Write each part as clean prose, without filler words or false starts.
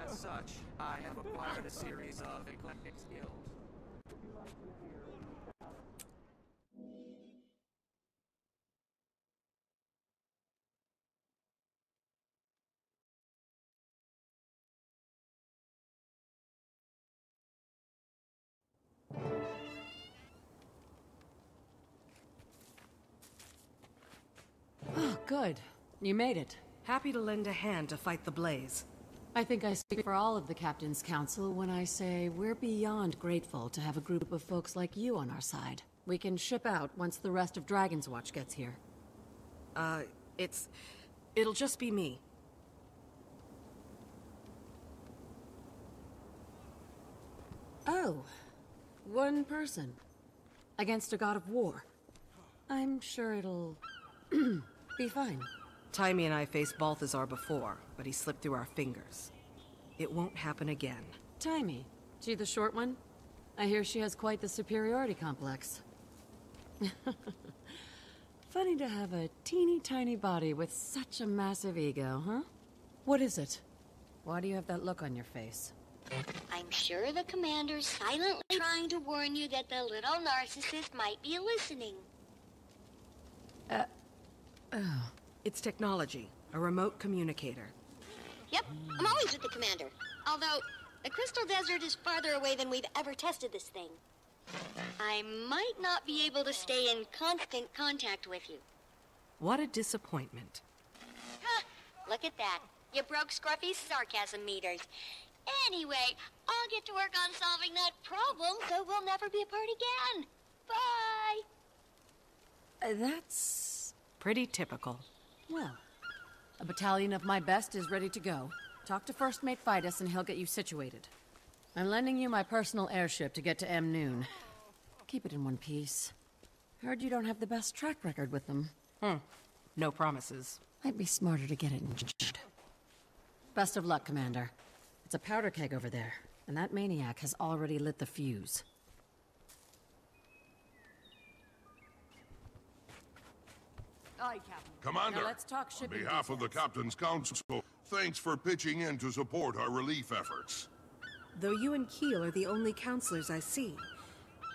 As such, I have acquired a series of eclectic skills. Oh, good. You made it. Happy to lend a hand to fight the blaze. I think I speak for all of the Captain's Council when I say we're beyond grateful to have a group of folks like you on our side. We can ship out once the rest of Dragon's Watch gets here. It'll just be me. Oh. One person. Against a god of war. I'm sure it'll... be fine. Taimi and I faced Balthazar before, but he slipped through our fingers. It won't happen again. Taimi. She the short one? I hear she has quite the superiority complex. Funny to have a teeny tiny body with such a massive ego, huh? What is it? Why do you have that look on your face? I'm sure the commander's silently trying to warn you that the little narcissist might be listening. Oh. It's technology. A remote communicator. Yep, I'm always with the commander. Although, the Crystal Desert is farther away than we've ever tested this thing. I might not be able to stay in constant contact with you. What a disappointment. Huh, look at that. You broke Scruffy's sarcasm meters. Anyway, I'll get to work on solving that problem so we'll never be apart again. Bye! That's... Pretty typical. Well, a battalion of my best is ready to go. Talk to First Mate Fidus and he'll get you situated. I'm lending you my personal airship to get to M. Noon. Keep it in one piece. Heard you don't have the best track record with them. No promises. Might be smarter to get it insured. Best of luck, Commander. It's a powder keg over there, and that maniac has already lit the fuse. Aye, Captain. Commander, now let's talk on shipping behalf of the details. Captain's Council, thanks for pitching in to support our relief efforts. Though you and Keel are the only counselors I see,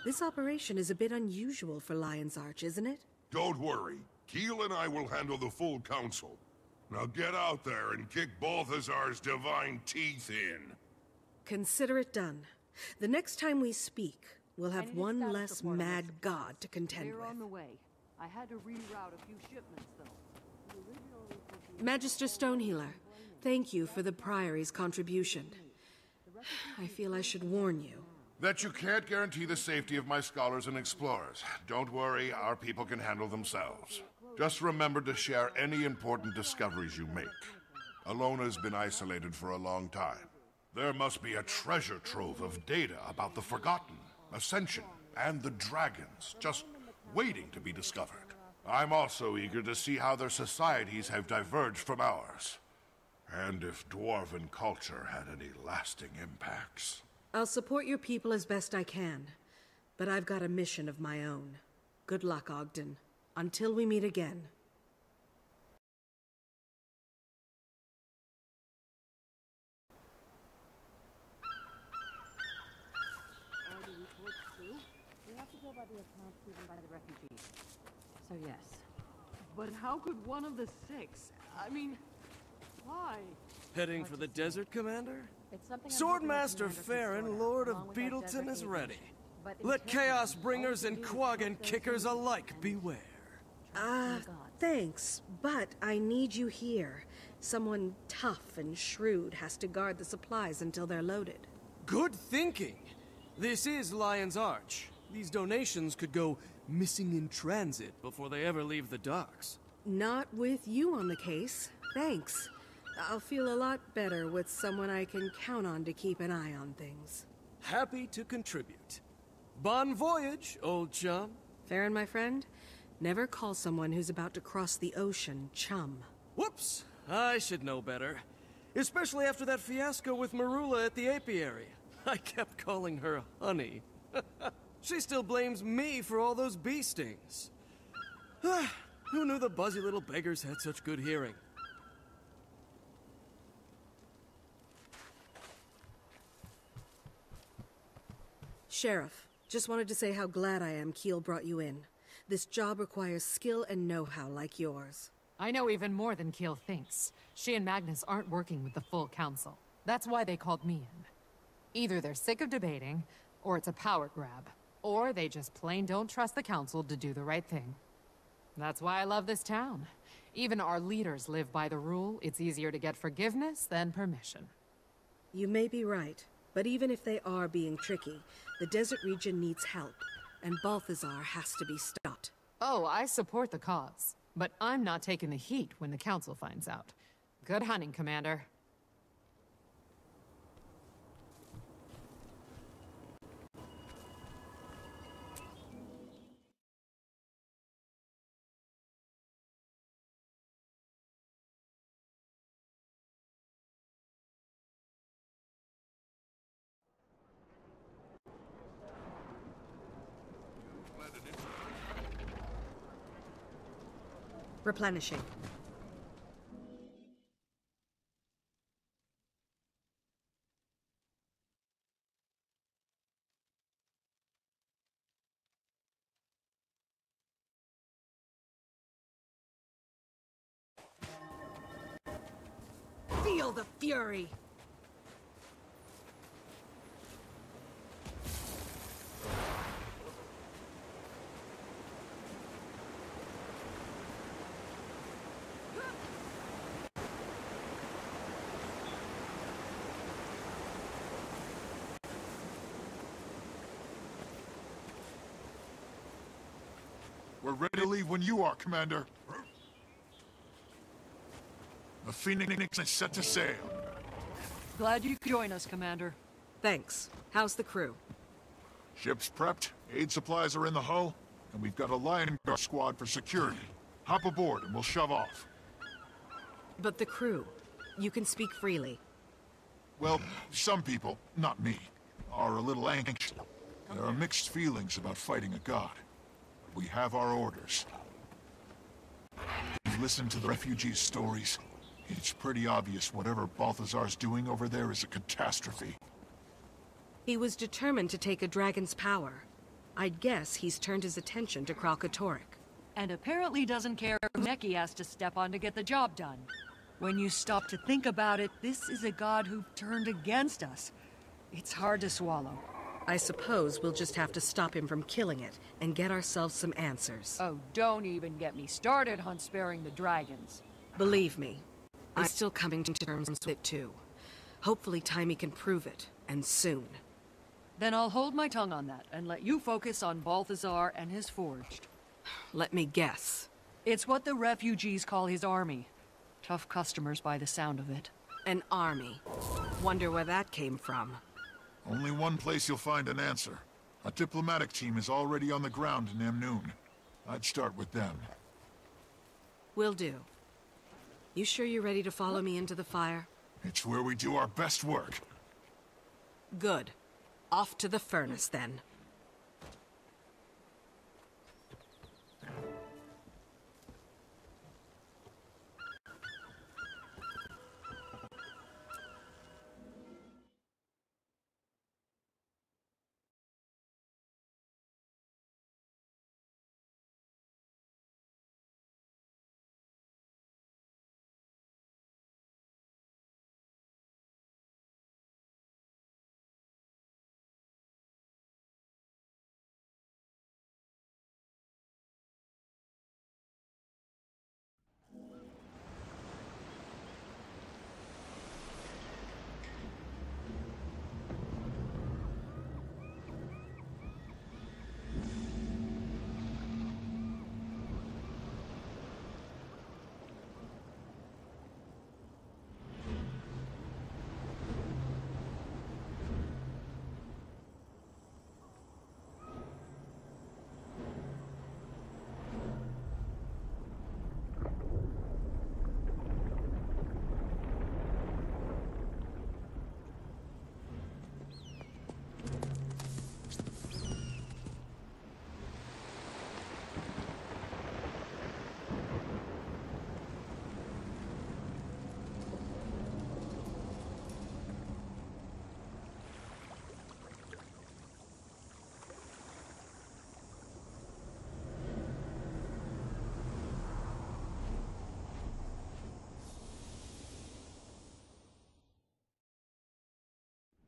this operation is a bit unusual for Lion's Arch, isn't it? Don't worry. Keel and I will handle the full council. Now get out there and kick Balthazar's divine teeth in. Consider it done. The next time we speak, we'll have one less mad god to contend We're on the with. way. I had to reroute a few shipments, though. Magister Stonehealer, thank you for the Priory's contribution. I feel I should warn you. That you can't guarantee the safety of my scholars and explorers. Don't worry, our people can handle themselves. Just remember to share any important discoveries you make. Alona's been isolated for a long time. There must be a treasure trove of data about the Forgotten, Ascension, and the Dragons, just waiting to be discovered. I'm also eager to see how their societies have diverged from ours. And if Dwarven culture had any lasting impacts. I'll support your people as best I can, but I've got a mission of my own. Good luck, Ogden. Until we meet again. We have to go by the accounts given by the refugees. So yes. But how could one of the six? I mean, why? Heading for the desert, Commander? It's something Swordmaster Farron, Lord of Beetleton, is ready. Let Chaos Bringers and Quaggan Kickers alike beware. Thanks, but I need you here. Someone tough and shrewd has to guard the supplies until they're loaded. Good thinking. This is Lion's Arch. These donations could go missing in transit before they ever leave the docks. Not with you on the case. Thanks. I'll feel a lot better with someone I can count on to keep an eye on things. Happy to contribute. Bon voyage, old chum. Farron, my friend, never call someone who's about to cross the ocean chum. Whoops, I should know better. Especially after that fiasco with Marula at the apiary. I kept calling her honey. She still blames me for all those bee stings. Who knew the buzzy little beggars had such good hearing? Sheriff, just wanted to say how glad I am Keel brought you in. This job requires skill and know-how like yours. I know even more than Keel thinks. She and Magnus aren't working with the full council. That's why they called me in. Either they're sick of debating, or it's a power grab. Or they just plain don't trust the council to do the right thing. That's why I love this town. Even our leaders live by the rule, it's easier to get forgiveness than permission. You may be right, but even if they are being tricky, the desert region needs help, and Balthazar has to be stopped. Oh, I support the cause. But I'm not taking the heat when the council finds out. Good hunting, Commander. Replenishing. Feel the fury! We're ready to leave when you are, Commander. The Phoenix is set to sail. Glad you could join us, Commander. Thanks. How's the crew? Ship's prepped, aid supplies are in the hull, and we've got a Lion Guard squad for security. Hop aboard and we'll shove off. But the crew, you can speak freely. Well, some people, not me, are a little anxious. There are mixed feelings about fighting a god. We have our orders. You've listened to the refugees' stories. It's pretty obvious whatever Balthazar's doing over there is a catastrophe. He was determined to take a dragon's power. I'd guess he's turned his attention to Kralkatorrik. And apparently doesn't care who Neki has to step on to get the job done. When you stop to think about it, this is a god who turned against us. It's hard to swallow. I suppose we'll just have to stop him from killing it and get ourselves some answers. Oh, don't even get me started on sparing the dragons. Believe me, I'm still coming to terms with it too. Hopefully Timey can prove it, and soon. Then I'll hold my tongue on that and let you focus on Balthazar and his forged. Let me guess. It's what the refugees call his army. Tough customers by the sound of it. An army. Wonder where that came from. Only one place you'll find an answer. A diplomatic team is already on the ground in Amnoon. I'd start with them. Will do. You sure you're ready to follow me into the fire? It's where we do our best work. Good. Off to the furnace, then.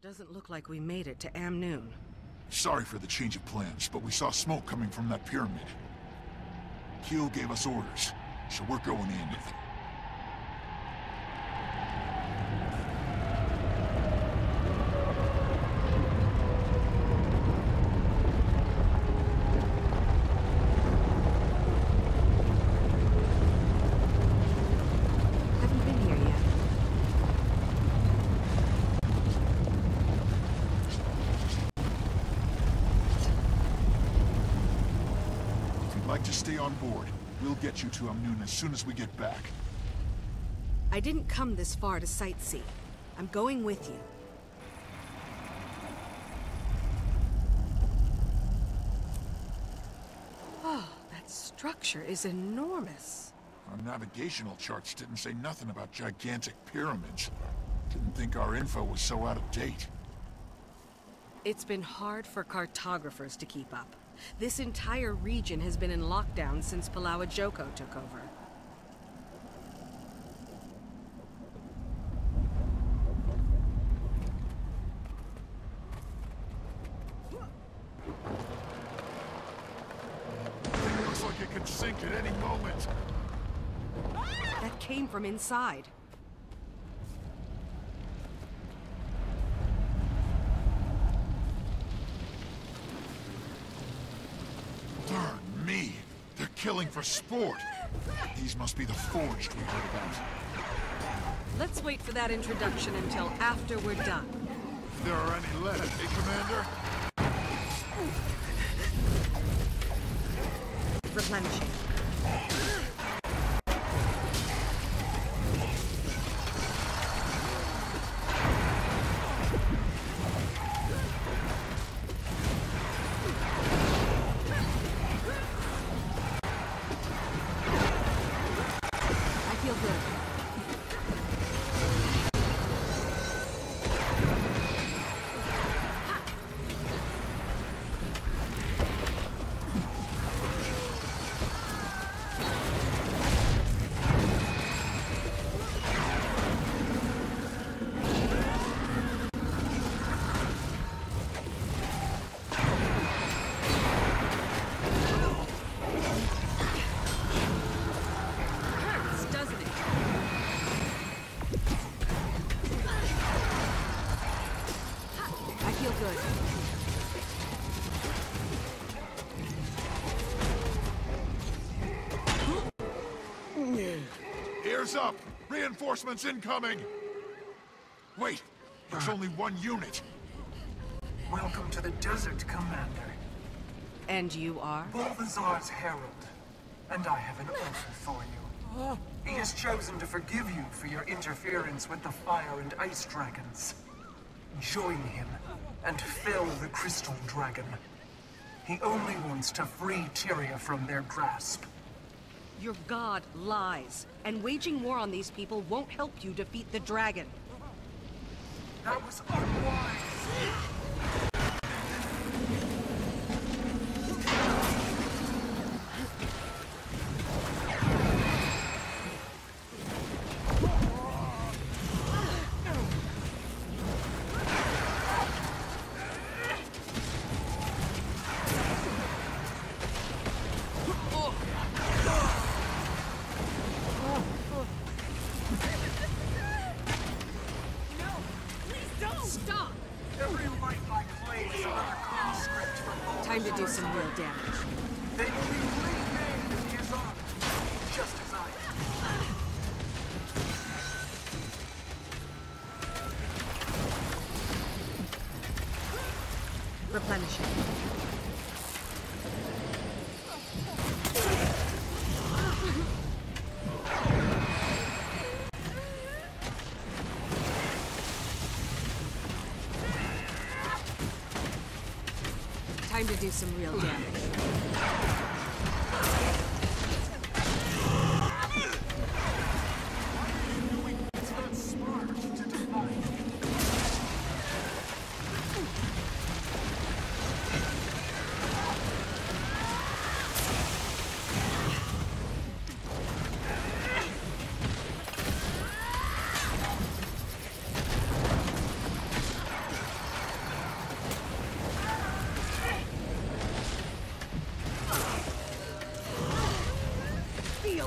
Doesn't look like we made it to Amnoon. Sorry for the change of plans, but we saw smoke coming from that pyramid. Keel gave us orders, so we're going in. Haven't been here yet. If you'd like to stay on board, we'll get you to Amnoon as soon as we get back. I didn't come this far to sightsee. I'm going with you. Oh, that structure is enormous. Our navigational charts didn't say nothing about gigantic pyramids. Didn't think our info was so out of date. It's been hard for cartographers to keep up. This entire region has been in lockdown since Palawa Joko took over. Looks like it could sink at any moment. That came from inside. Darn me! They're killing for sport! These must be the forged we heard about. Let's wait for that introduction until after we're done. If there are any left, Commander? Replenishing. I feel good. Hurts, doesn't it? I feel good. Ears up! Reinforcements incoming! Wait! There's only one unit! Welcome to the desert, Commander. And you are? Balthazar's herald, and I have an offer for you. He has chosen to forgive you for your interference with the fire and ice dragons. Join him and fell the crystal dragon. He only wants to free Tyria from their grasp. Your god lies, and waging war on these people won't help you defeat the dragon. That was unwise. Stop! Every light like flame is another conscript for Balthazar. Time to do some real damage. They will be renamed in his honor, just as I am. Replenishing. Time to do some real damage. It's not smart to defy me.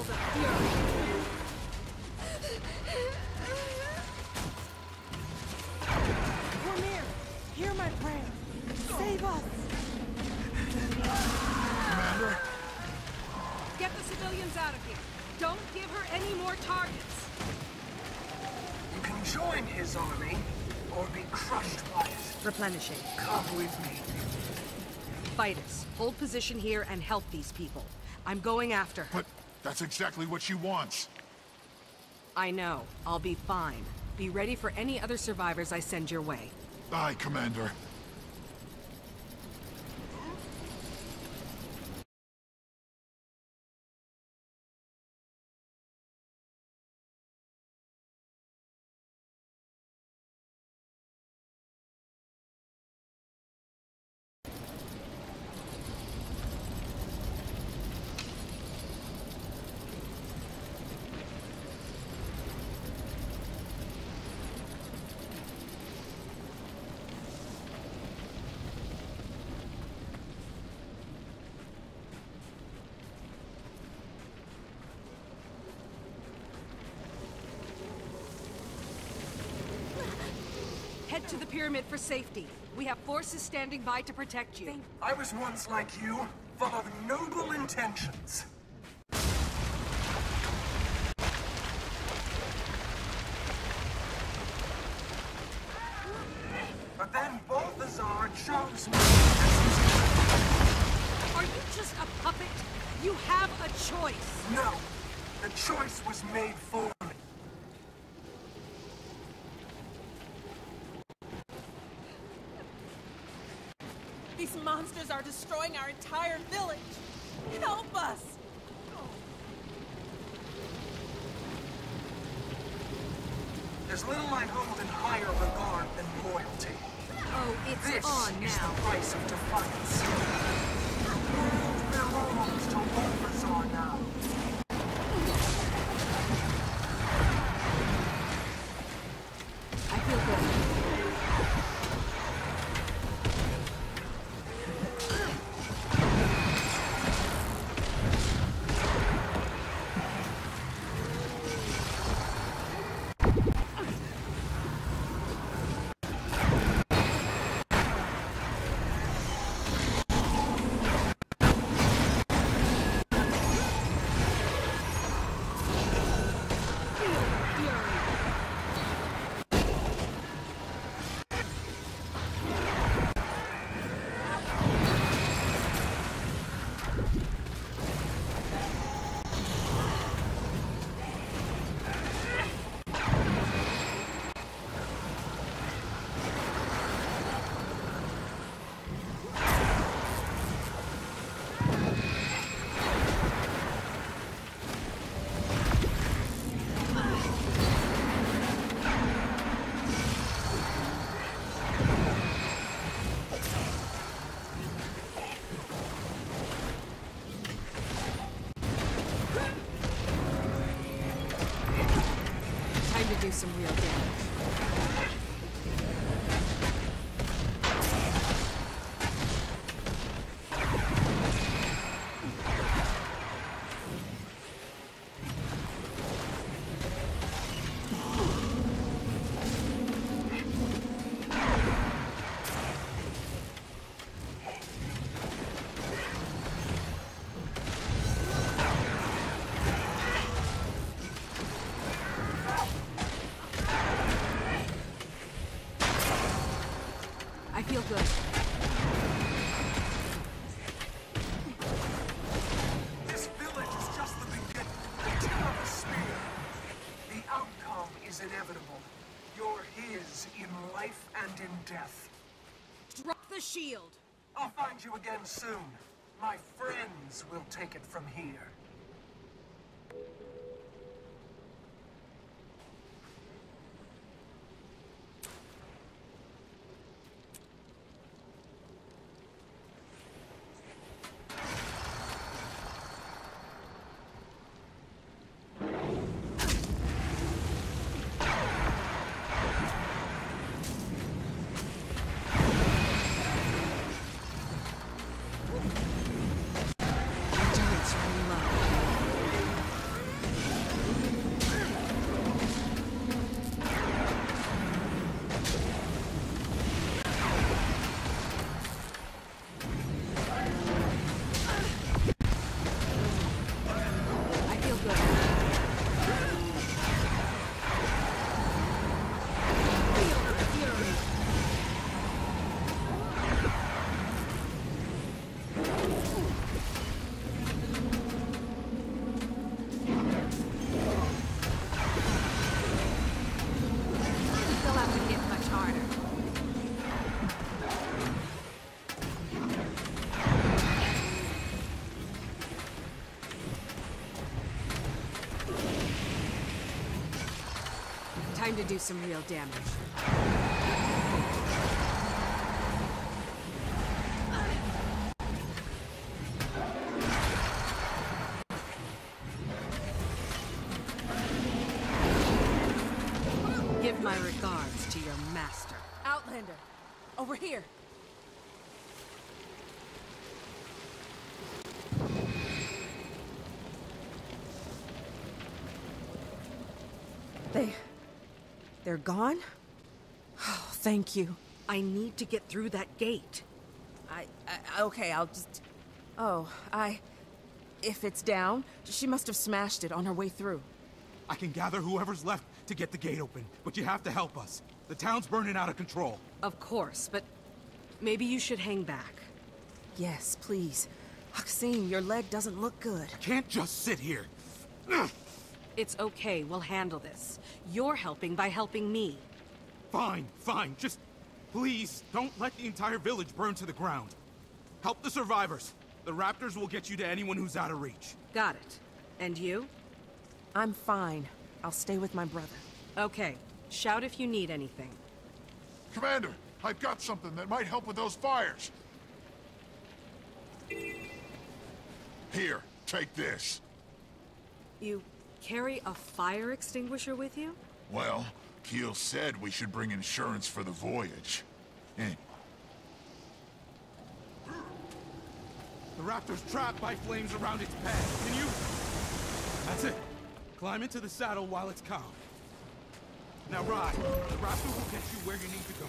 Balls of fury! We're near! Hear my prayer! Save us! Commander? Get the civilians out of here! Don't give her any more targets! You can join his army, or be crushed by it. Replenishing. Come with me. Fighters, hold position here and help these people. I'm going after her. But that's exactly what she wants. I know. I'll be fine. Be ready for any other survivors I send your way. Aye, Commander. Head to the pyramid for safety. We have forces standing by to protect you. I was once like you, full of noble intentions. But then Balthazar chose me. Are you just a puppet? You have a choice. No, the choice was made for me. These monsters are destroying our entire village! Help us! There's little I hold in higher regard than loyalty. Oh, it's This on is now. the price of defiance. The world belongs to Balthazar now. I feel good. Time to do some real damage. I feel good. This village is just the beginning, the tip of the spear. The outcome is inevitable. You're his in life and in death. Drop the shield. I'll find you again soon. My friends will take it from here. Turret's running low. Time to do some real damage. Give my regards to your master. Outlander, over here. They're gone? Oh, thank you. I need to get through that gate. Okay, I'll just... If it's down, she must have smashed it on her way through. I can gather whoever's left to get the gate open, but you have to help us. The town's burning out of control. Of course, but maybe you should hang back. Yes, please. Maxine, your leg doesn't look good. I can't just sit here. It's okay, we'll handle this. You're helping by helping me. Fine, fine. Just please don't let the entire village burn to the ground. Help the survivors. The raptors will get you to anyone who's out of reach. Got it. And you? I'm fine. I'll stay with my brother. Okay. Shout if you need anything. Commander, I've got something that might help with those fires. Here, take this. You carry a fire extinguisher with you? Well, Keel said we should bring insurance for the voyage. The raptor's trapped by flames around its pad. Can you... That's it. Climb into the saddle while it's calm. Now ride. The raptor will get you where you need to go.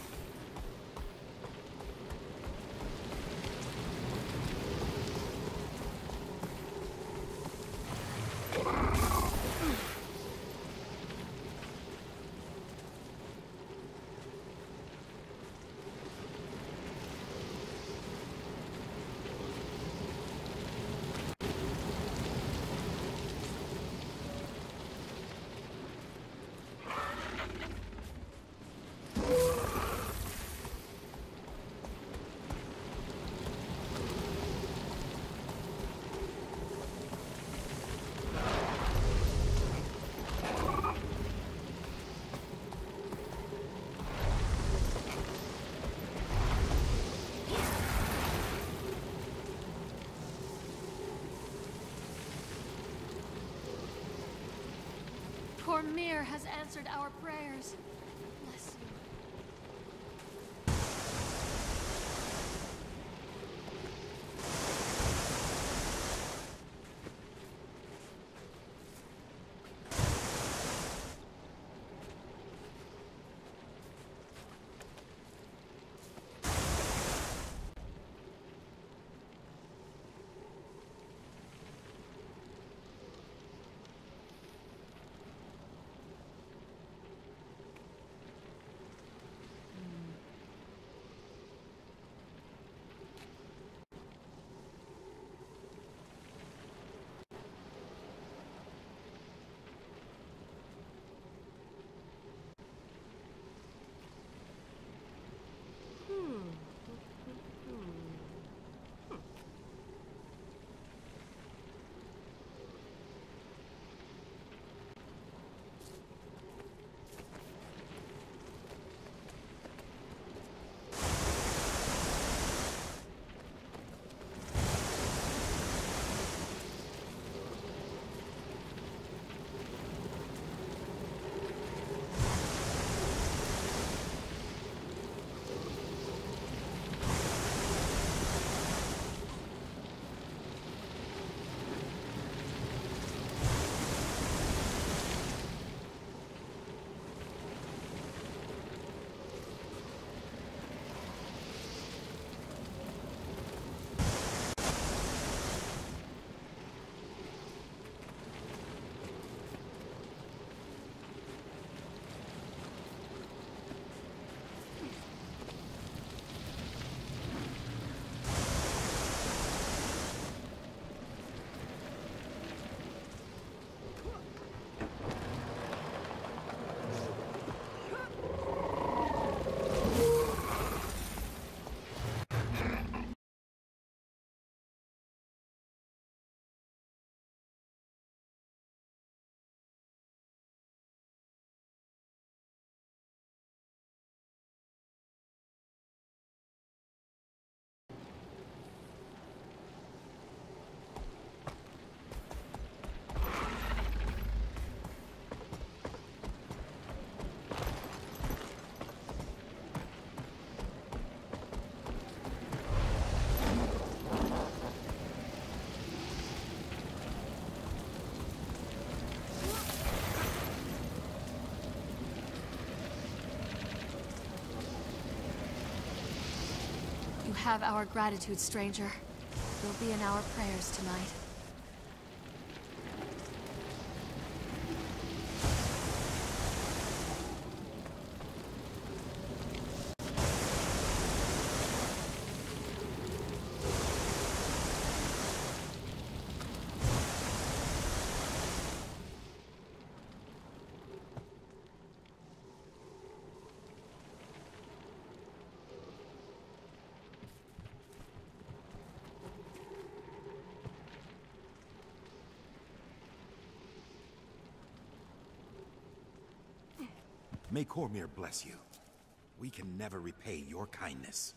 Mir has answered our prayers. Bless you. have our gratitude, stranger. You'll be in our prayers tonight. May Cormyr bless you. We can never repay your kindness.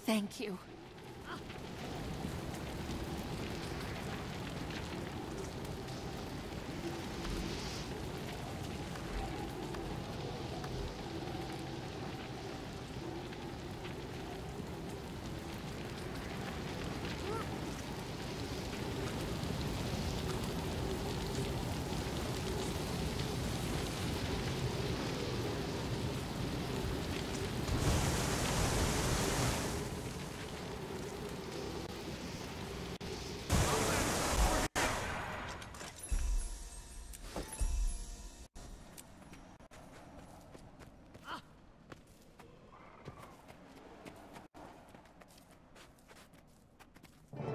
Thank you.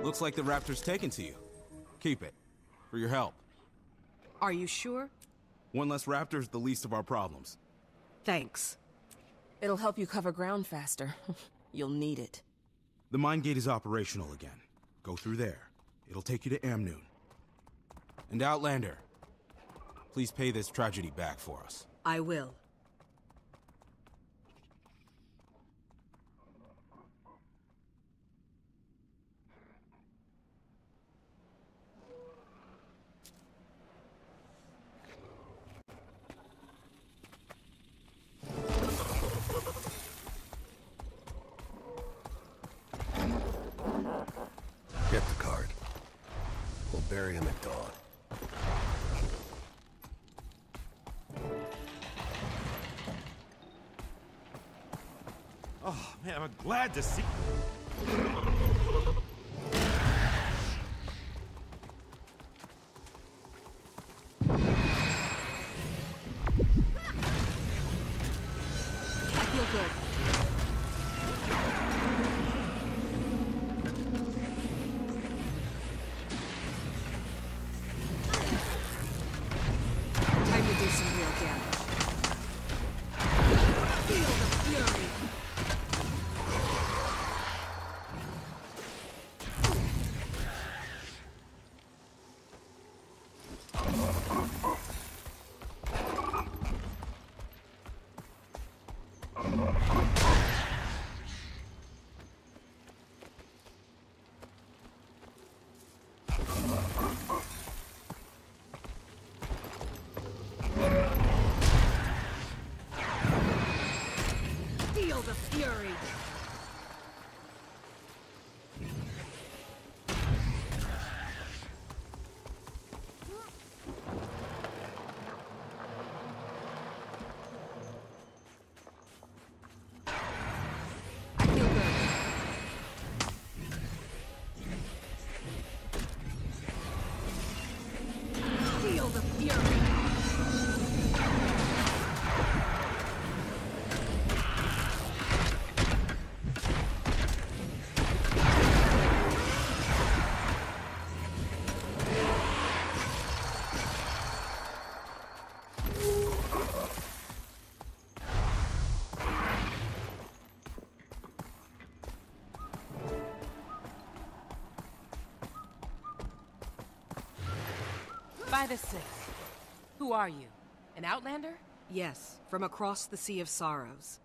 Looks like the raptor's taken to you. Keep it. For your help. Are you sure? One less raptor's the least of our problems. Thanks. It'll help you cover ground faster. You'll need it. The mine gate is operational again. Go through there. It'll take you to Amnoon. And Outlander, please pay this tragedy back for us. I will. Get the card. We'll bury him at dawn. Oh, man, I'm glad to see... I feel good. Time to do some real damage. Feel the fury! By the Six. Who are you? An outlander? Yes, from across the Sea of Sorrows.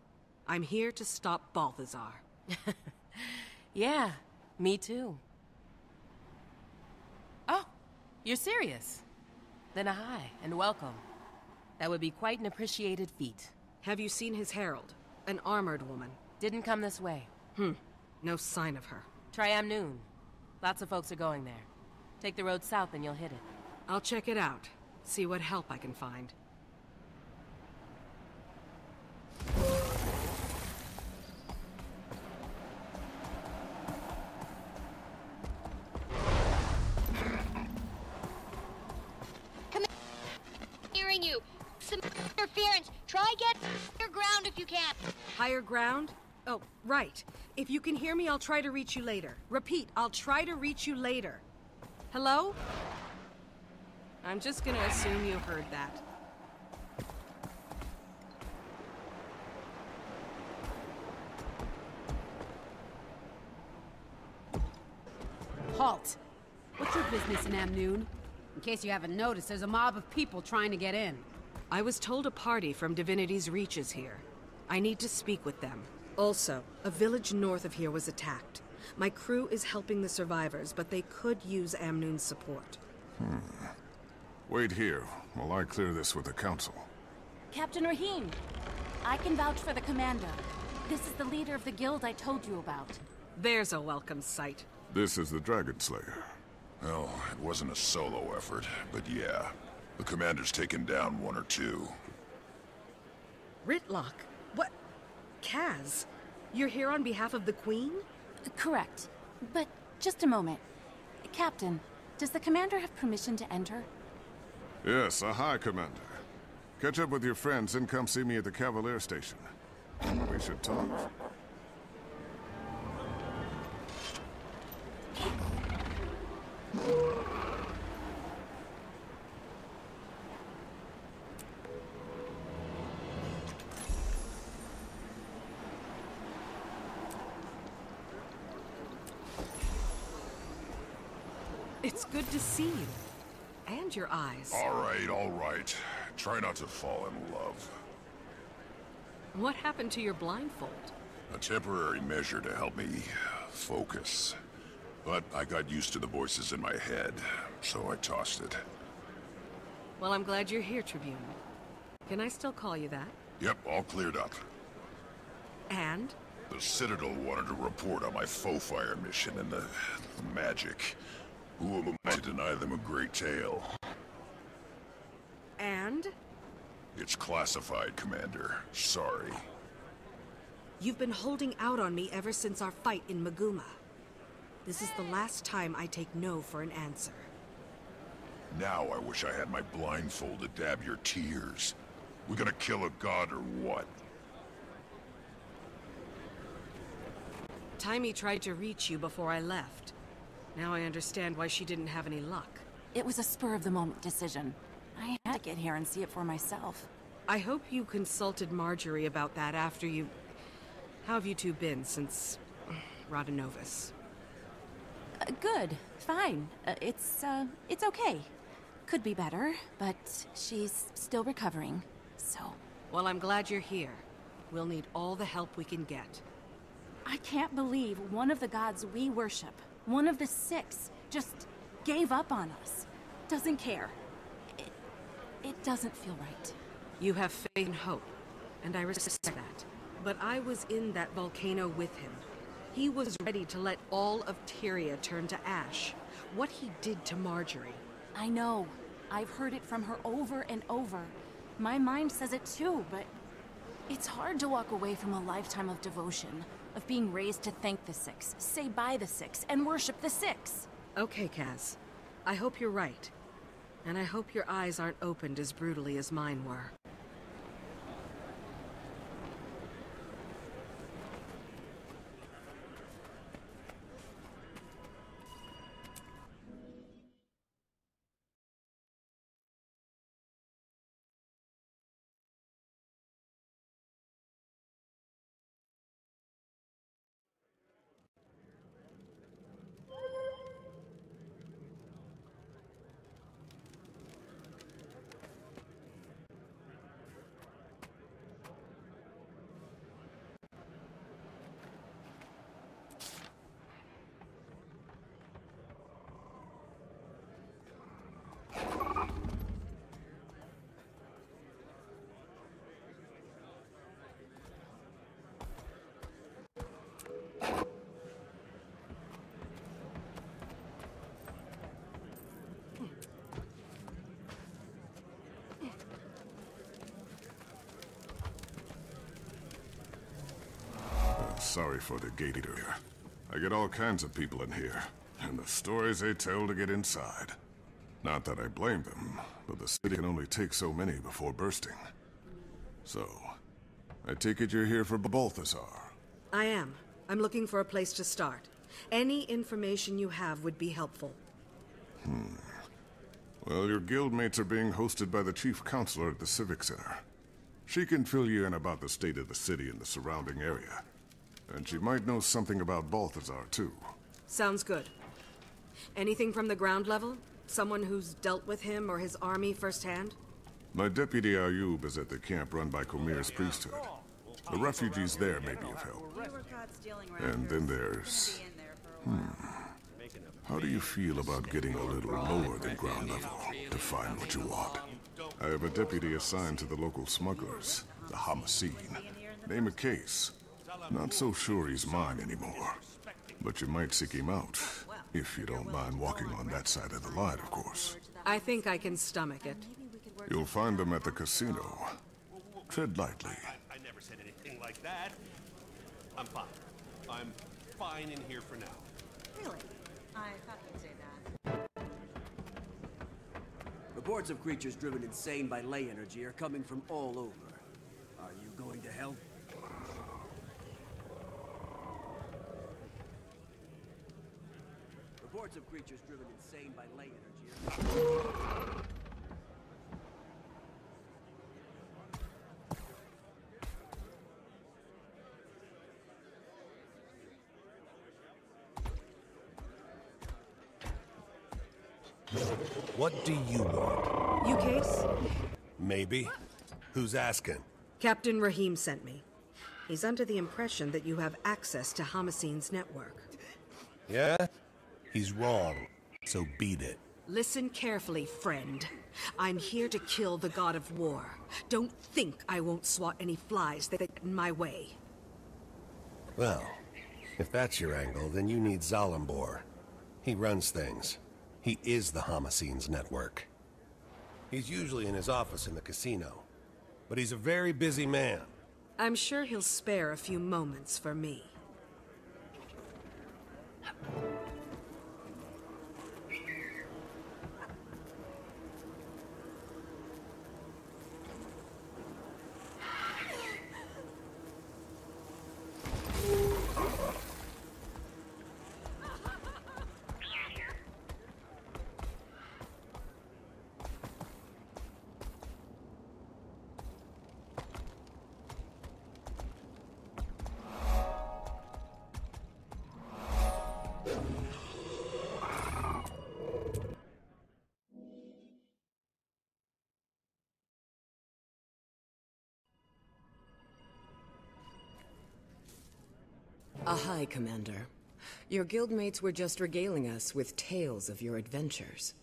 I'm here to stop Balthazar. Yeah, me too. Oh, you're serious? Then a hi, and welcome. That would be quite an appreciated feat. Have you seen his herald? An armored woman. Didn't come this way. No sign of her. Try Noon. Lots of folks are going there. Take the road south and you'll hit it. I'll check it out. See what help I can find. Hearing you. Some interference. Try get higher ground if you can. Higher ground? Oh, right. If you can hear me, I'll try to reach you later. Repeat, I'll try to reach you later. Hello? I'm just gonna assume you heard that. Halt! What's your business in Amnoon? In case you haven't noticed, there's a mob of people trying to get in. I was told a party from Divinity's Reach is here. I need to speak with them. Also, a village north of here was attacked. My crew is helping the survivors, but they could use Amnoon's support. Wait here while I clear this with the council. Captain Rahim, I can vouch for the commander. This is the leader of the guild I told you about. There's a welcome sight. This is the Dragon Slayer. Well, it wasn't a solo effort, but yeah. The commander's taken down one or two. Ritlock? What? Kaz? You're here on behalf of the Queen? Correct. But just a moment. Captain, does the commander have permission to enter? Yes, a high commander. Catch up with your friends and come see me at the Cavalier Station. We should talk. It's good to see you. And your eyes. All right. Try not to fall in love. What happened to your blindfold? A temporary measure to help me focus. But I got used to the voices in my head, so I tossed it. Well, I'm glad you're here, Tribune. Can I still call you that? Yep, all cleared up. And? The Citadel wanted to report on my faux fire mission and the magic. Who am I to deny them a great tale? And? It's classified, Commander. Sorry. You've been holding out on me ever since our fight in Maguma. This is the last time I take no for an answer. Now I wish I had my blindfold to dab your tears. We gonna kill a god or what? Taimi tried to reach you before I left. Now I understand why she didn't have any luck. It was a spur-of-the-moment decision. I had to get here and see it for myself. I hope you consulted Marjorie about that after you... How have you two been since... Rodanovis? Good. Fine. It's okay. Could be better, but she's still recovering, so... Well, I'm glad you're here. We'll need all the help we can get. I can't believe one of the gods we worship, one of the Six, just gave up on us. Doesn't care. It doesn't feel right. You have faith and hope, and I respect that. But I was in that volcano with him. He was ready to let all of Tyria turn to ash. What he did to Marjorie. I know. I've heard it from her over and over. My mind says it too, but... It's hard to walk away from a lifetime of devotion, of being raised to thank the Six, say bye the Six, and worship the Six. Okay, Kaz. I hope you're right. And I hope your eyes aren't opened as brutally as mine were. sorry for the gate eater. I get all kinds of people in here, and the stories they tell to get inside. Not that I blame them, but the city can only take so many before bursting. So, I take it you're here for Balthazar. I am. I'm looking for a place to start. Any information you have would be helpful. Well, your guildmates are being hosted by the chief counselor at the Civic Center. She can fill you in about the state of the city and the surrounding area. And she might know something about Balthazar, too. Sounds good. Anything from the ground level? Someone who's dealt with him or his army firsthand? My deputy Ayub is at the camp run by Comir's priesthood. The refugees there may be of help. And then there's... How do you feel about getting a little lower than ground level to find what you want? I have a deputy assigned to the local smugglers, the Homicide. Name a case. Not so sure he's mine anymore. But you might seek him out, if you don't mind walking on that side of the line, of course. I think I can stomach it. You'll find them at the casino. Tread lightly. I never said anything like that. I'm fine. I'm fine in here for now. Really? I thought you'd say that. Reports of creatures driven insane by ley energy are coming from all over. Are you going to help? Reports of creatures driven insane by ley energy are... What do you want? You case? Maybe. Who's asking? Captain Rahim sent me. He's under the impression that you have access to Homicine's network. Yeah? He's wrong. So beat it. Listen carefully, friend. I'm here to kill the god of war. Don't think I won't swat any flies that get in my way. Well, if that's your angle, then you need Zalimbor. He runs things. He is the Homicine's network. He's usually in his office in the casino. But he's a very busy man. I'm sure he'll spare a few moments for me. Hi, Commander. Your guildmates were just regaling us with tales of your adventures.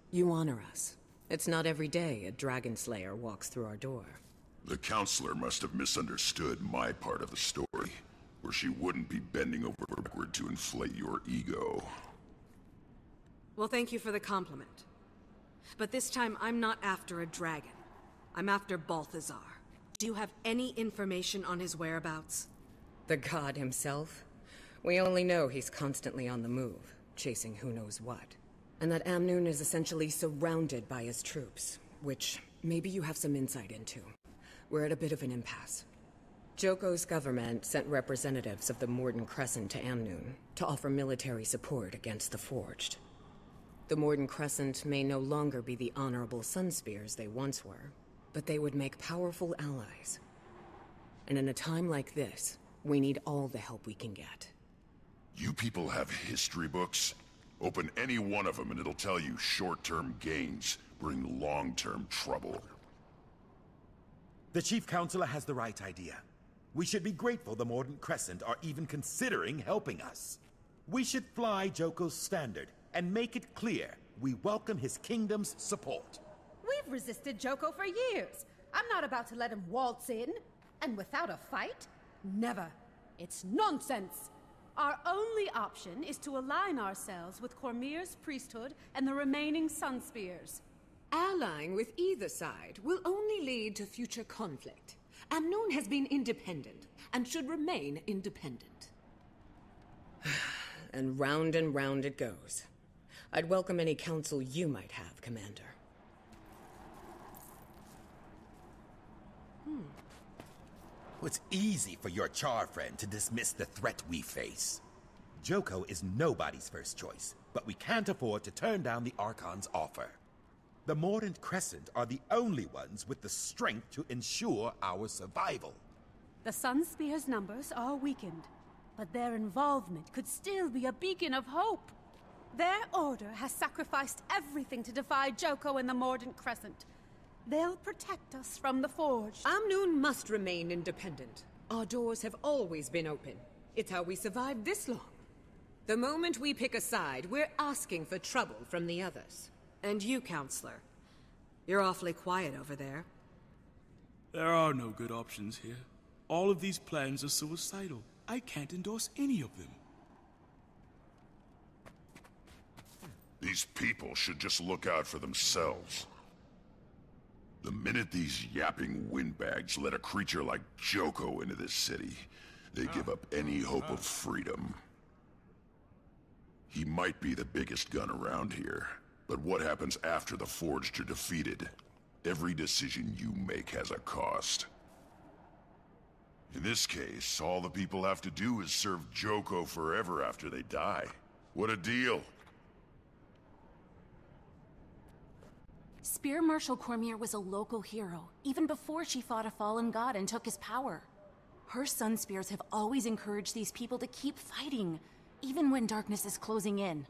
You honor us. It's not every day a dragon slayer walks through our door. The counselor must have misunderstood my part of the story, where she wouldn't be bending over backward to inflate your ego. Well, thank you for the compliment. But this time, I'm not after a dragon. I'm after Balthazar. Do you have any information on his whereabouts? The god himself? We only know he's constantly on the move, chasing who knows what. And that Amnoon is essentially surrounded by his troops, which maybe you have some insight into. We're at a bit of an impasse. Joko's government sent representatives of the Morden Crescent to Amnoon to offer military support against the Forged. The Morden Crescent may no longer be the honorable Sunspears they once were, but they would make powerful allies. And in a time like this, we need all the help we can get. You people have history books? Open any one of them and it'll tell you short-term gains bring long-term trouble. The Chief Counselor has the right idea. We should be grateful the Morden Crescent are even considering helping us. We should fly Joko's standard and make it clear we welcome his kingdom's support. We've resisted Joko for years. I'm not about to let him waltz in. And without a fight? Never. It's nonsense. Our only option is to align ourselves with Cormyr's priesthood and the remaining Sunspears. Allying with either side will only lead to future conflict. Amnoon has been independent, and should remain independent. And round it goes. I'd welcome any counsel you might have, Commander. It's easy for your Char friend to dismiss the threat we face. Joko is nobody's first choice, but we can't afford to turn down the Archon's offer. The Mordant Crescent are the only ones with the strength to ensure our survival. The Sunspear's numbers are weakened, but their involvement could still be a beacon of hope. Their order has sacrificed everything to defy Joko and the Mordant Crescent. They'll protect us from the Forged. Amnoon must remain independent. Our doors have always been open. It's how we survived this long. The moment we pick a side, we're asking for trouble from the others. And you, Counselor. You're awfully quiet over there. There are no good options here. All of these plans are suicidal. I can't endorse any of them. These people should just look out for themselves. The minute these yapping windbags let a creature like Joko into this city, they give up any hope of freedom. He might be the biggest gun around here, but what happens after the Forged are defeated? Every decision you make has a cost. In this case, all the people have to do is serve Joko forever after they die. What a deal! Spear Marshal Cormier was a local hero, even before she fought a fallen god and took his power. Her Sunspears have always encouraged these people to keep fighting, even when darkness is closing in.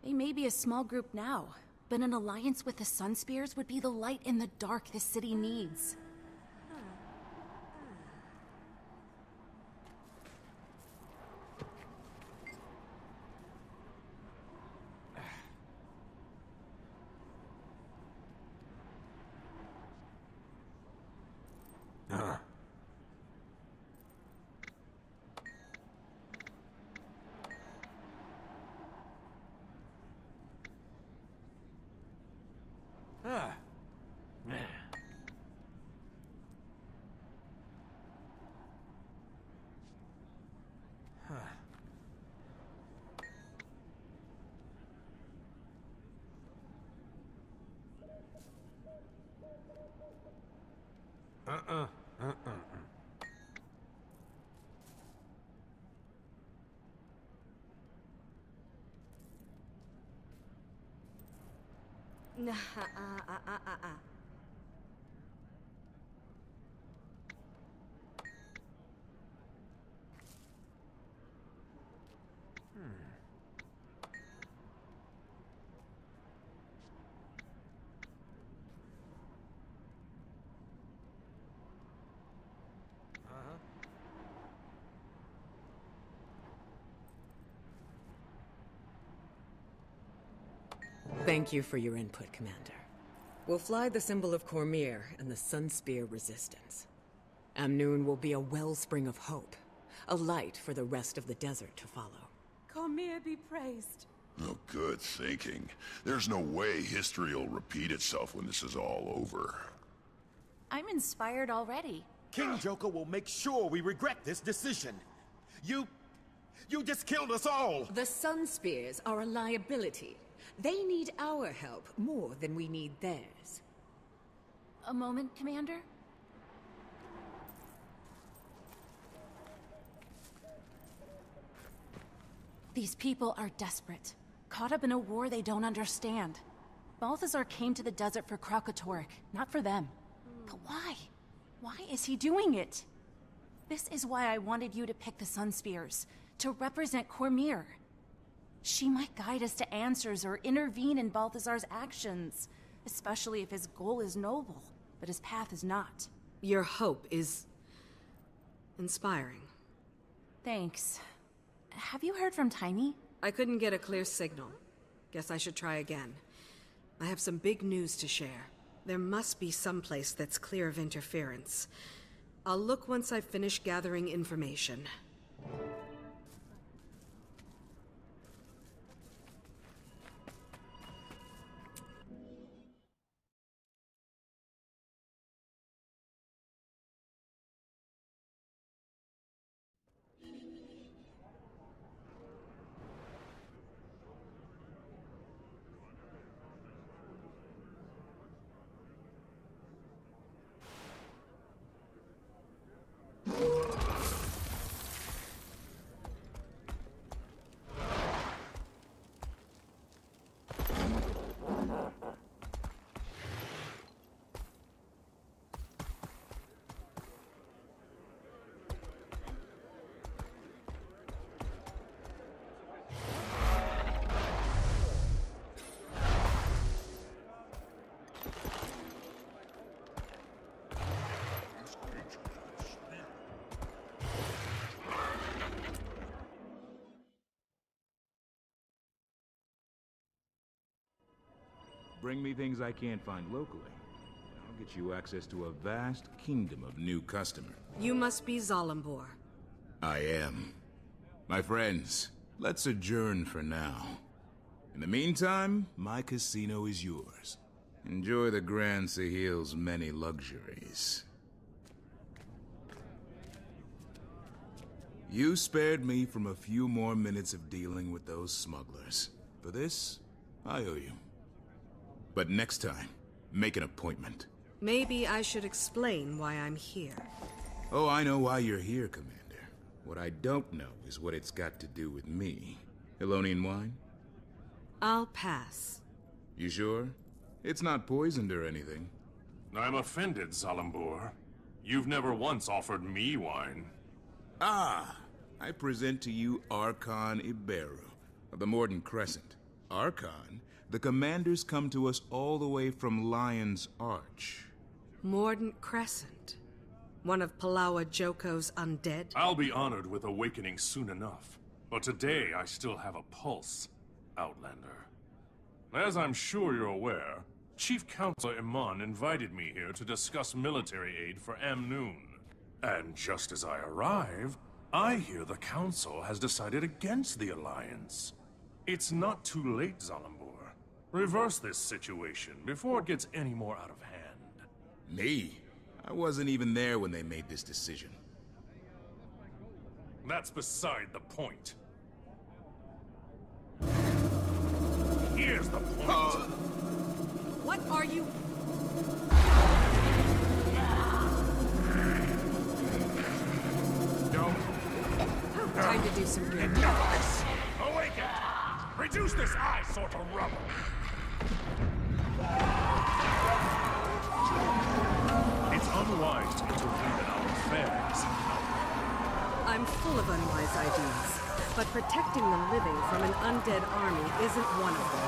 They may be a small group now, but an alliance with the Sunspears would be the light in the dark this city needs. Thank you for your input, Commander. We'll fly the symbol of Cormier and the Sunspear Resistance. Amnoon will be a wellspring of hope, a light for the rest of the desert to follow. Cormier be praised. Oh, good thinking. There's no way history will repeat itself when this is all over. I'm inspired already. King Joko will make sure we regret this decision. You just killed us all! The Sunspears are a liability. They need our help more than we need theirs. A moment, Commander? These people are desperate, caught up in a war they don't understand. Balthazar came to the desert for Krakatorrik, not for them. But why? Why is he doing it? This is why I wanted you to pick the Sunspears, to represent Cormier. She might guide us to answers or intervene in Balthazar's actions, especially if his goal is noble, but his path is not. Your hope is inspiring. Thanks. Have you heard from Tiny? I couldn't get a clear signal. Guess I should try again. I have some big news to share. There must be some place that's clear of interference. I'll look once I've finished gathering information. bring me things I can't find locally. I'll get you access to a vast kingdom of new customers. You must be Zalambor. I am. My friends, let's adjourn for now. In the meantime, my casino is yours. Enjoy the Grand Sahil's many luxuries. You spared me from a few more minutes of dealing with those smugglers. For this, I owe you. But next time, make an appointment. Maybe I should explain why I'm here. Oh, I know why you're here, Commander. What I don't know is what it's got to do with me. Elonian wine? I'll pass. You sure? It's not poisoned or anything. I'm offended, Zalambor. You've never once offered me wine. Ah! I present to you Archon Iberu of the Morden Crescent. Archon, the commanders come to us all the way from Lion's Arch. Mordant Crescent? One of Palawa Joko's undead? I'll be honored with awakening soon enough. But today I still have a pulse, Outlander. As I'm sure you're aware, Chief Counselor Iman invited me here to discuss military aid for Amnoon. And just as I arrive, I hear the Council has decided against the Alliance. It's not too late, Zalambor. Reverse this situation before it gets any more out of hand. Me? I wasn't even there when they made this decision. That's beside the point. Here's the point. What are you... Time to do some good. Enough of this! Awaken! Reduce this eyesore to rubble! It's unwise to intervene in our affairs. I'm full of unwise ideas, but protecting the living from an undead army isn't one of them.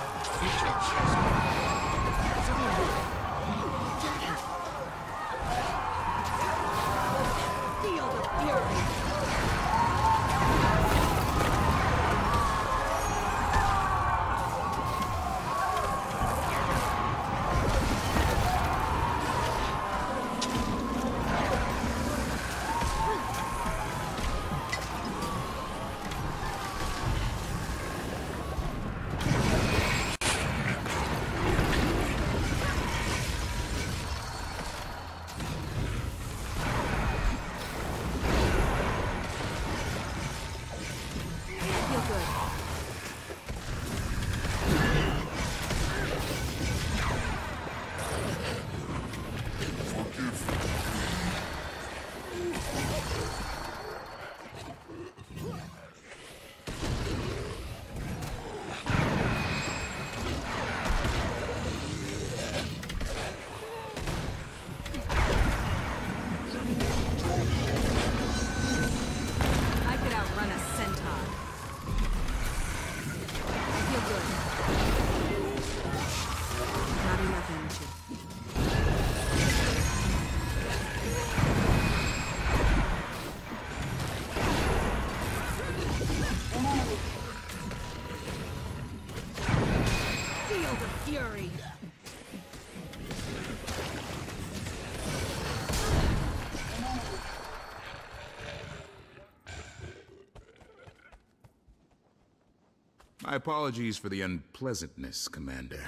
Feel the fury! My apologies for the unpleasantness, Commander.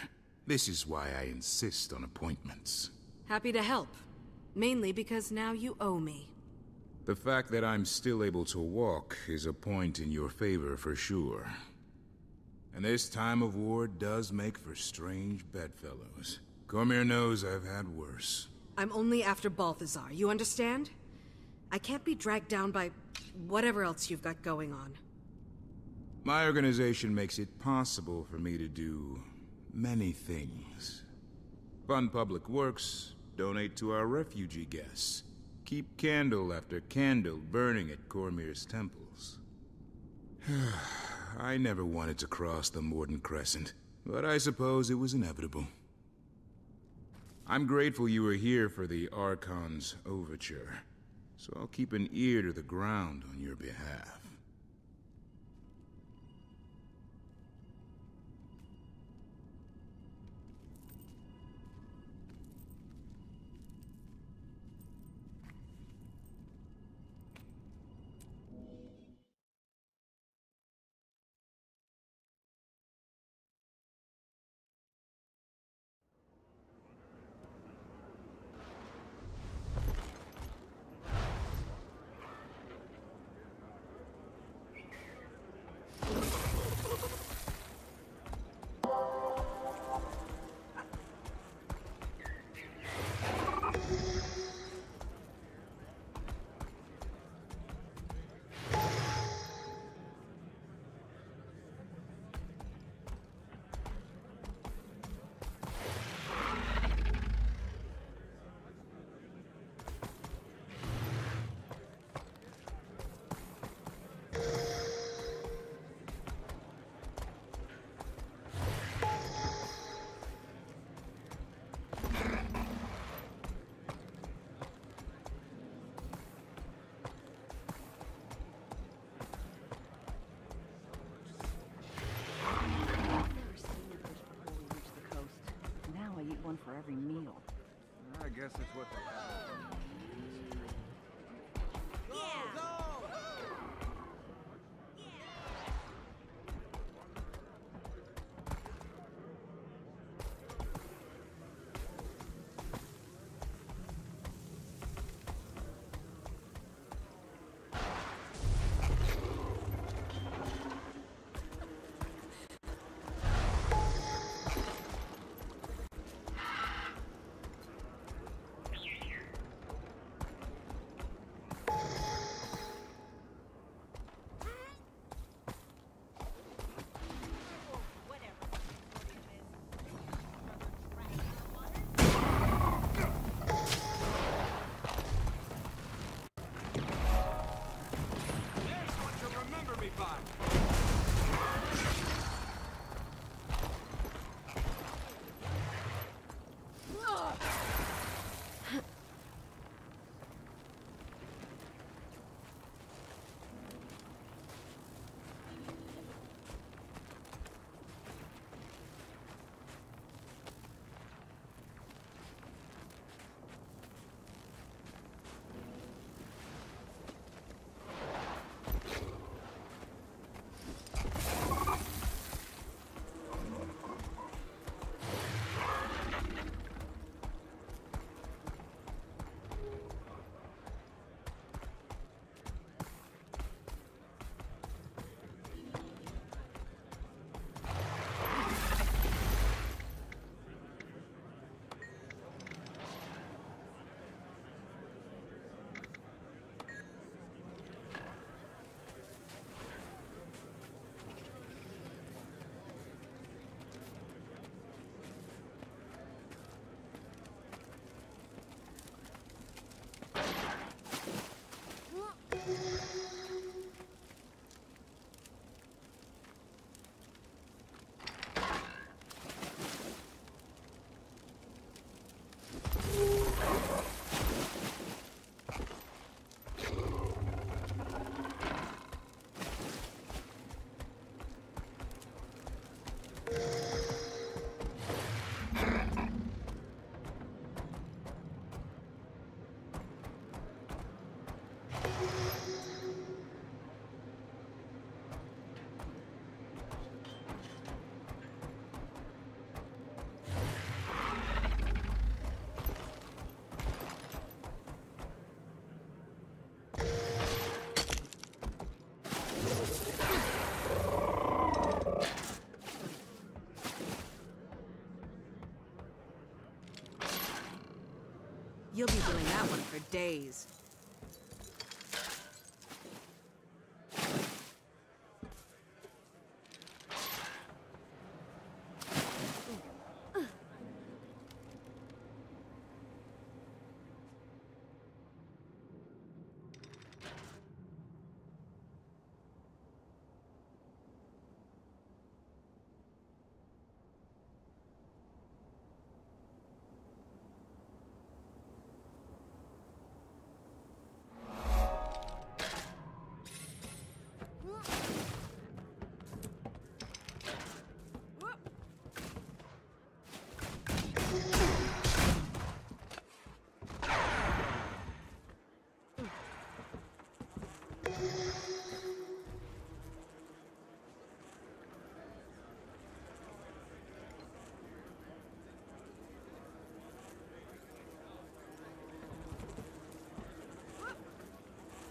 This is why I insist on appointments. Happy to help. Mainly because now you owe me. The fact that I'm still able to walk is a point in your favor for sure. And this time of war does make for strange bedfellows. Cormir knows I've had worse. I'm only after Balthazar, you understand? I can't be dragged down by whatever else you've got going on. My organization makes it possible for me to do many things. Fund public works, donate to our refugee guests, keep candle after candle burning at Cormir's temples. I never wanted to cross the Morden Crescent, but I suppose it was inevitable. I'm grateful you were here for the Archon's overture, so I'll keep an ear to the ground on your behalf. for every meal. I guess that's what they You'll be doing that one for days.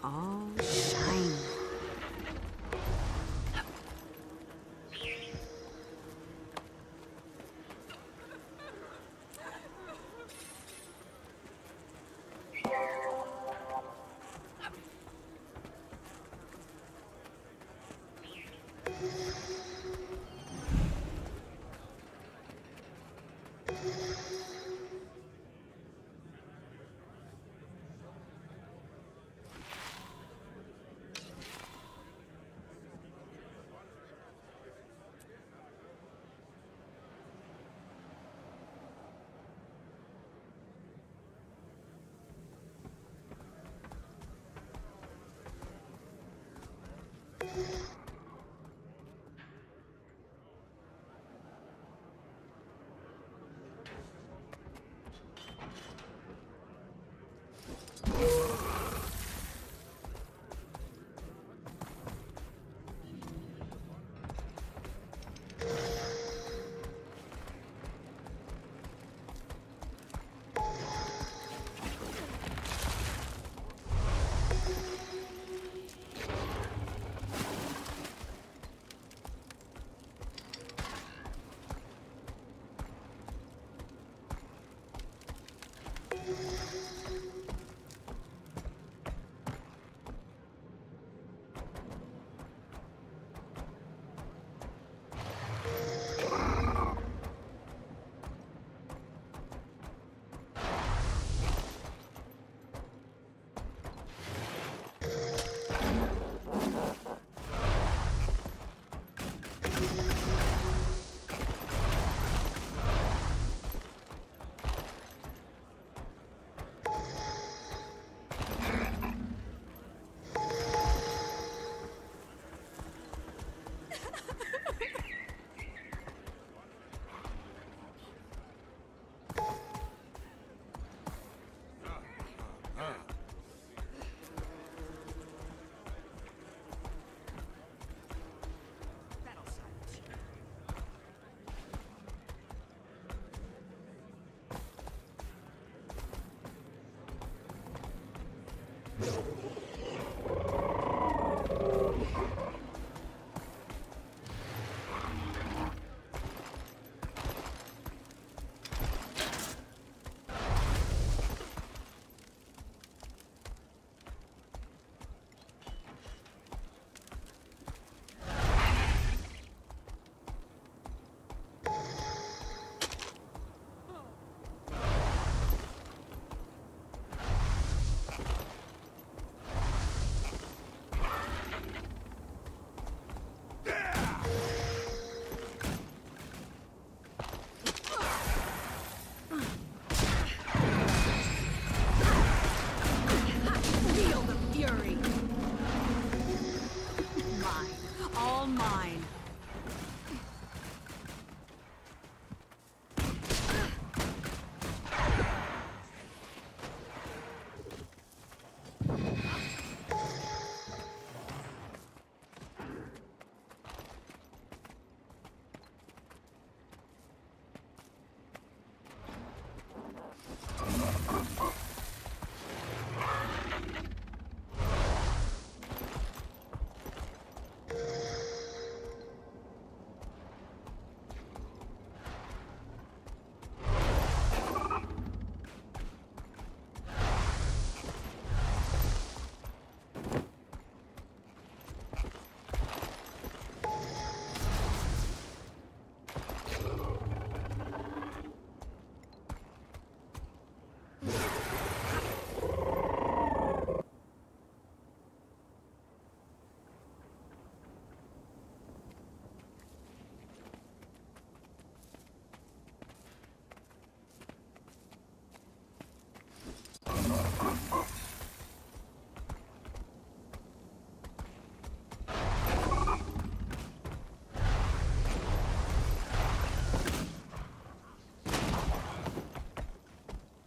All shiny.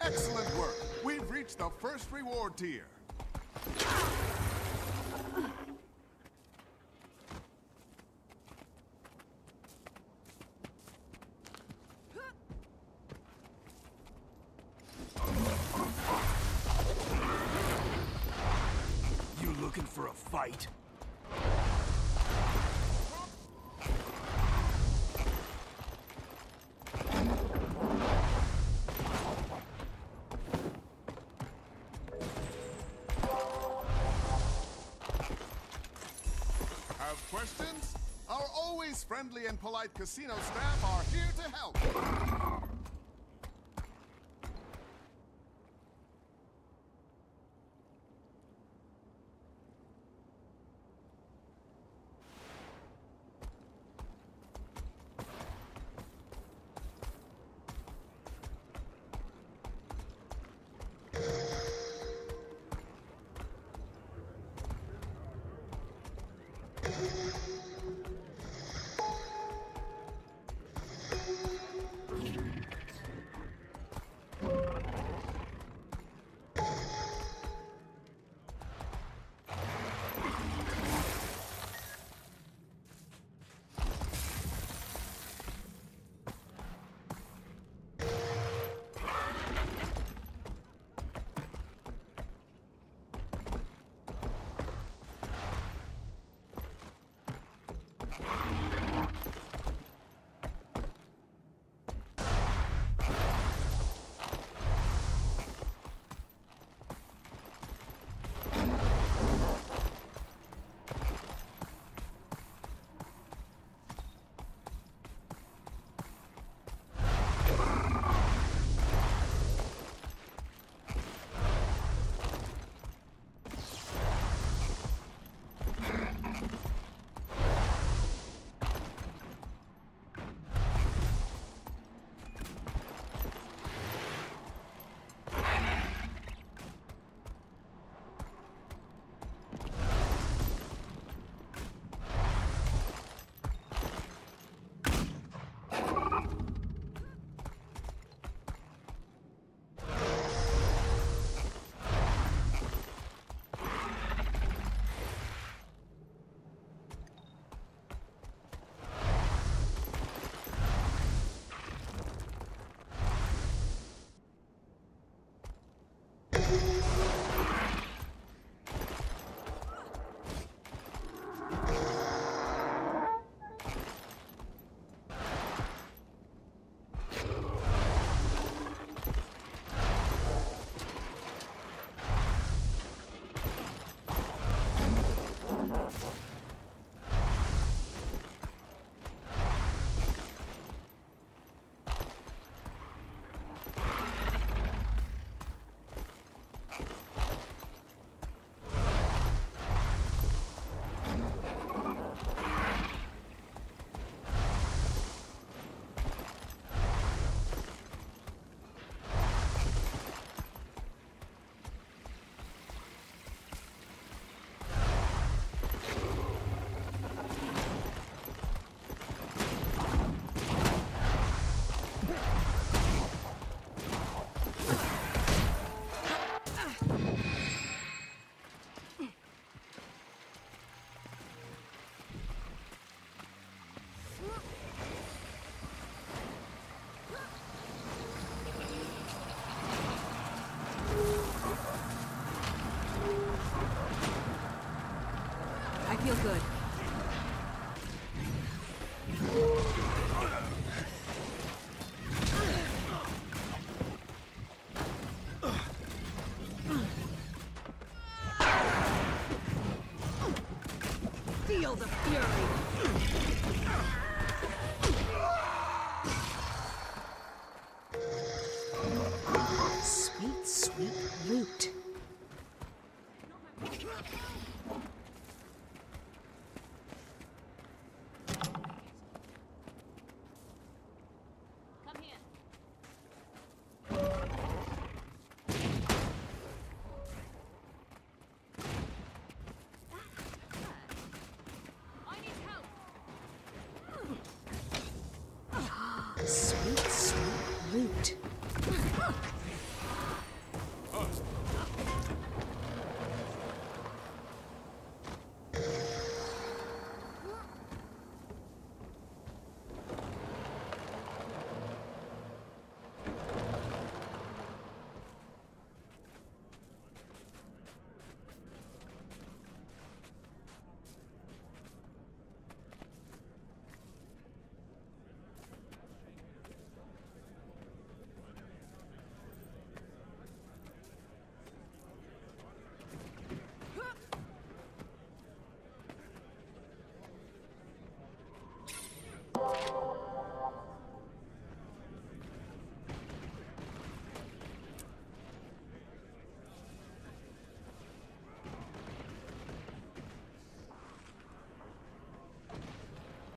Excellent work. We've reached the first reward tier. You looking for a fight? Have questions? Our always friendly and polite casino staff are here to help. good. Feel the fury! Sweet, sweet loot. Sweet, sweet loot.